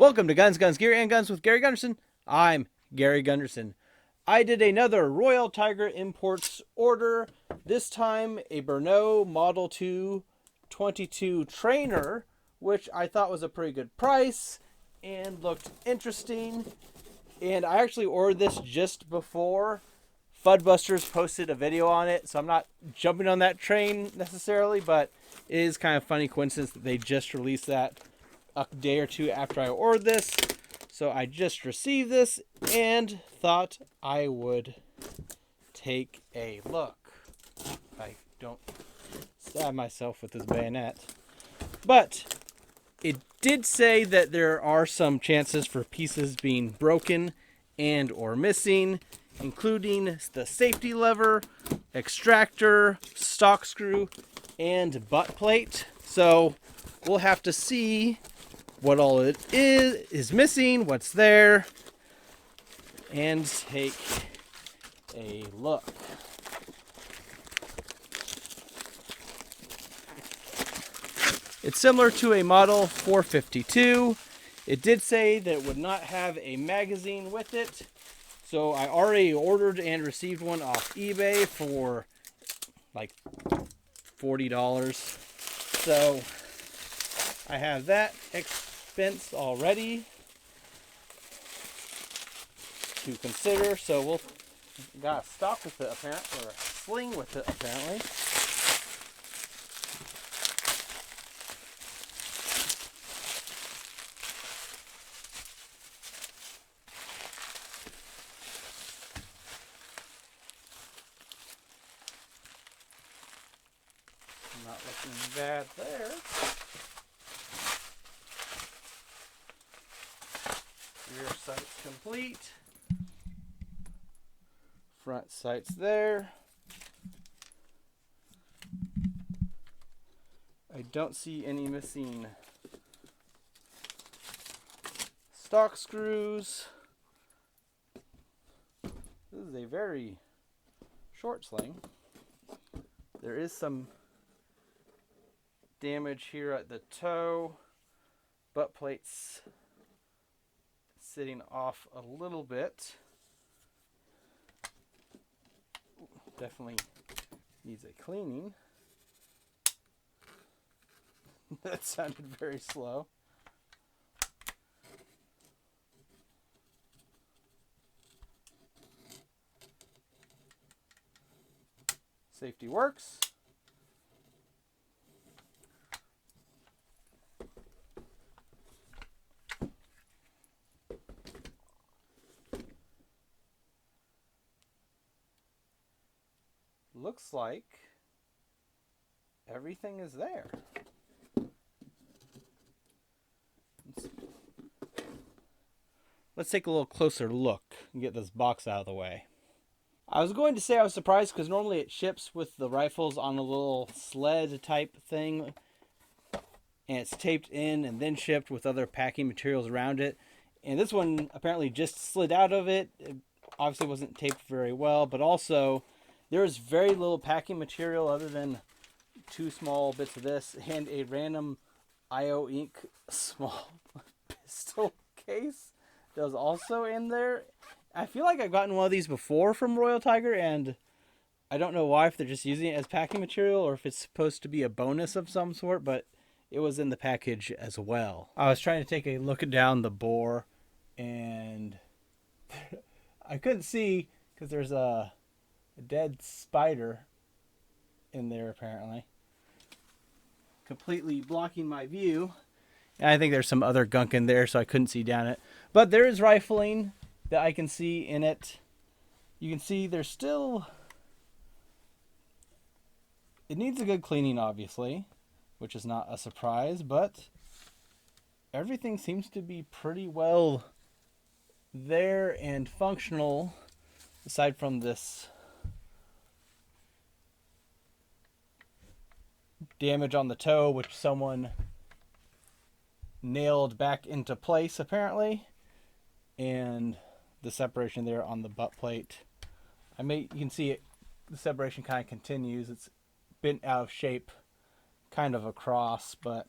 Welcome to Guns, Gear, and Guns with Gary Gunderson. I'm Gary Gunderson. I did another Royal Tiger Imports order, this time a BRNO Model 2 22 trainer, which I thought was a pretty good price and looked interesting. And I actually ordered this just before Fudbusters posted a video on it, so I'm not jumping on that train necessarily, but it is kind of funny coincidence that they just released that a day or two after I ordered this. So I just received this and thought I would take a look. I don't stab myself with this bayonet. But it did say that there are some chances for pieces being broken and or missing, including the safety lever, extractor, stock screw, and butt plate. So we'll have to see what all it is missing, what's there, and take a look. It's similar to a Model 452. It did say that it would not have a magazine with it, so I already ordered and received one off eBay for like $40. So I have that expense already to consider. So we'll got a stock with it apparently, or a sling with it apparently. Not looking bad there. Rear sight's complete. Front sight's there. I don't see any missing stock screws. This is a very short sling. There is some damage here at the toe. Butt plates sitting off a little bit. Definitely needs a cleaning. That sounded very slow. Safety works. Looks like everything is there. Let's take a little closer look and get this box out of the way. I was going to say I was surprised because normally it ships with the rifles on a little sled type thing, and it's taped in and then shipped with other packing materials around it. And this one apparently just slid out of it. It obviously wasn't taped very well, but also there is very little packing material other than two small bits of this and a random IO ink small pistol case that was also in there. I feel like I've gotten one of these before from Royal Tiger, and I don't know why, if they're just using it as packing material or if it's supposed to be a bonus of some sort, but it was in the package as well. I was trying to take a look down the bore, and I couldn't see because there's a dead spider in there apparently, completely blocking my view. And I think there's some other gunk in there, so I couldn't see down it. But there is rifling that I can see in it. You can see there's still... It needs a good cleaning, obviously, which is not a surprise, but everything seems to be pretty well there and functional, aside from this damage on the toe, which someone nailed back into place apparently, and the separation there on the butt plate. You can see it, the separation kind of continues. It's bent out of shape kind of across, but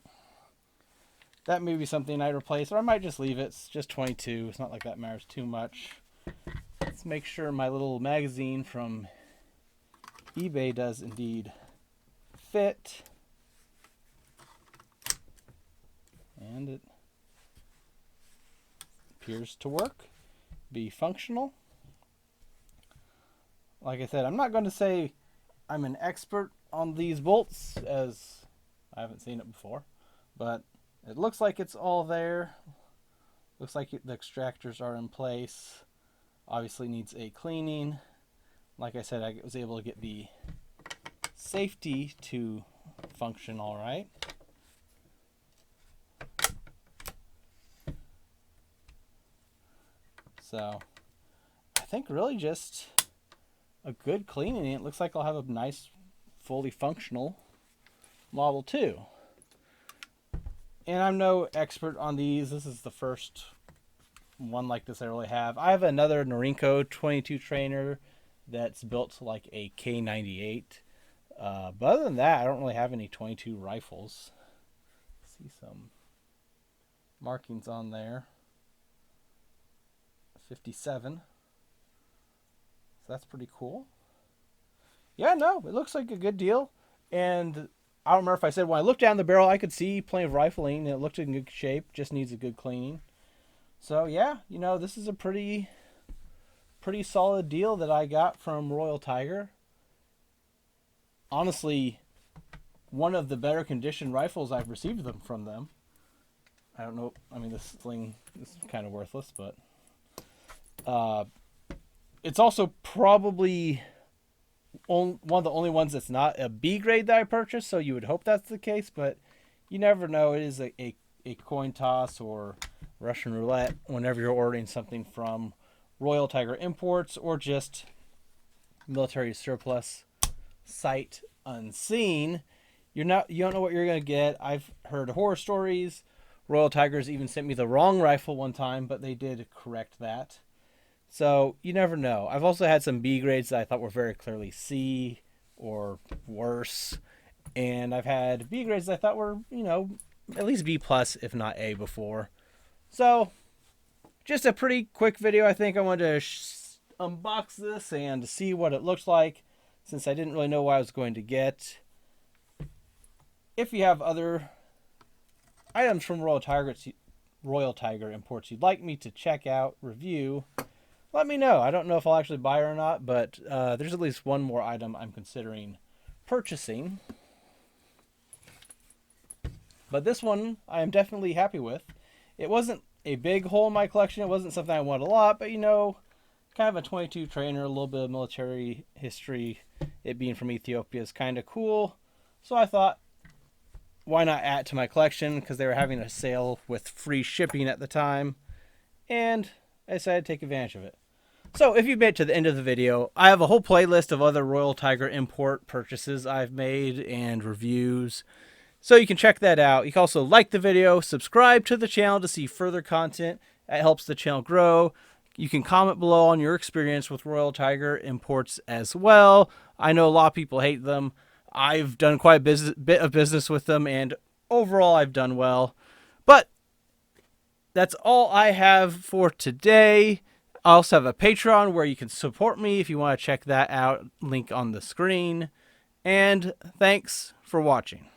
that may be something I replace, or I might just leave it. It's just 22. It's not like that matters too much. Let's make sure my little magazine from eBay does indeed fit. And it appears to work, be functional. Like I said, I'm not going to say I'm an expert on these bolts, as I haven't seen it before, but it looks like it's all there. Looks like the extractors are in place. Obviously needs a cleaning. Like I said, I was able to get the safety to function all right. So I think really just a good cleaning. It looks like I'll have a nice, fully functional Model 2. And I'm no expert on these. This is the first one like this I really have. I have another Norinco 22 trainer that's built like a K98. But other than that, I don't really have any 22 rifles. See some markings on there. 57. So that's pretty cool. Yeah, no, it looks like a good deal. And I don't remember if I said when I looked down the barrel, I could see plenty of rifling, and it looked in good shape. Just needs a good cleaning. So yeah, you know, this is a pretty solid deal that I got from Royal Tiger. Honestly, one of the better conditioned rifles I've received from them. I don't know. I mean, this sling is kind of worthless, but it's also probably one of the only ones that's not a B grade that I purchased, so you would hope that's the case, but you never know. It is a coin toss or Russian roulette whenever you're ordering something from Royal Tiger Imports or just military surplus sight unseen. You don't know what you're going to get. I've heard horror stories. Royal Tigers even sent me the wrong rifle one time, but they did correct that. So you never know. I've also had some B grades that I thought were very clearly C or worse. And I've had B grades that I thought were, you know, at least B plus, if not A before. So just a pretty quick video. I think I wanted to unbox this and see what it looks like, since I didn't really know what I was going to get. If you have other items from Royal Tiger Imports you'd like me to check out, review, let me know. I don't know if I'll actually buy it or not, but there's at least one more item I'm considering purchasing. But this one I am definitely happy with. It wasn't a big hole in my collection. It wasn't something I wanted a lot, but you know, kind of a 22 trainer, a little bit of military history, it being from Ethiopia is kind of cool. So I thought, why not add it to my collection, because they were having a sale with free shipping at the time, and I decided to take advantage of it. So if you made it to the end of the video, I have a whole playlist of other Royal Tiger Import purchases I've made and reviews, so you can check that out. You can also like the video, subscribe to the channel to see further content. It helps the channel grow. You can comment below on your experience with Royal Tiger Imports as well. I know a lot of people hate them. I've done quite a bit of business with them, and overall I've done well. But that's all I have for today. I also have a Patreon where you can support me if you want to check that out. Link on the screen. And thanks for watching.